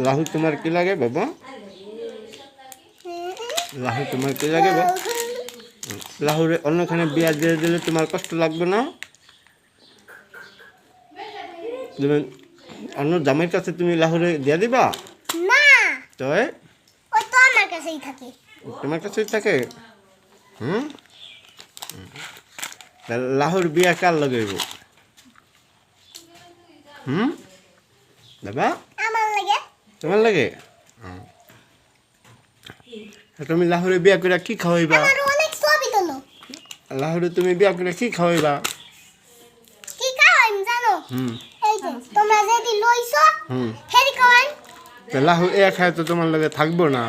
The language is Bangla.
লাহু তোমার কি লাগে বাবা? লাহু তোমার কি লাগে বাবা? লাহুরে অন্যখানে বিয়া দিয়ে দিলে তোমার কষ্ট লাগবে না? তুমি অন্য জামাইয়ের কাছে তুমি লাহুরে দিয়ে দিবা? না, তো ওই তো আমার কাছেই থাকে। তোমার কাছেই থাকে। হুম, লাহুর বিয়া কার লগাইব? হুম বাবা, আমার লাগে। তোমার লাগে? তুমি লাহুরে বিয়া করে কি খাওয়াইবা? আমার অনেক ছবি তোলো। লাহুরে তুমি বিয়া করে কি খাওয়াইবা? কি খাওয়াইম জানো? হুম এই যে তোমরা যেদি লইছো হুম হেরি খাওয়াইম। লাহু এ খায় তো তোমার লগে থাকবো না।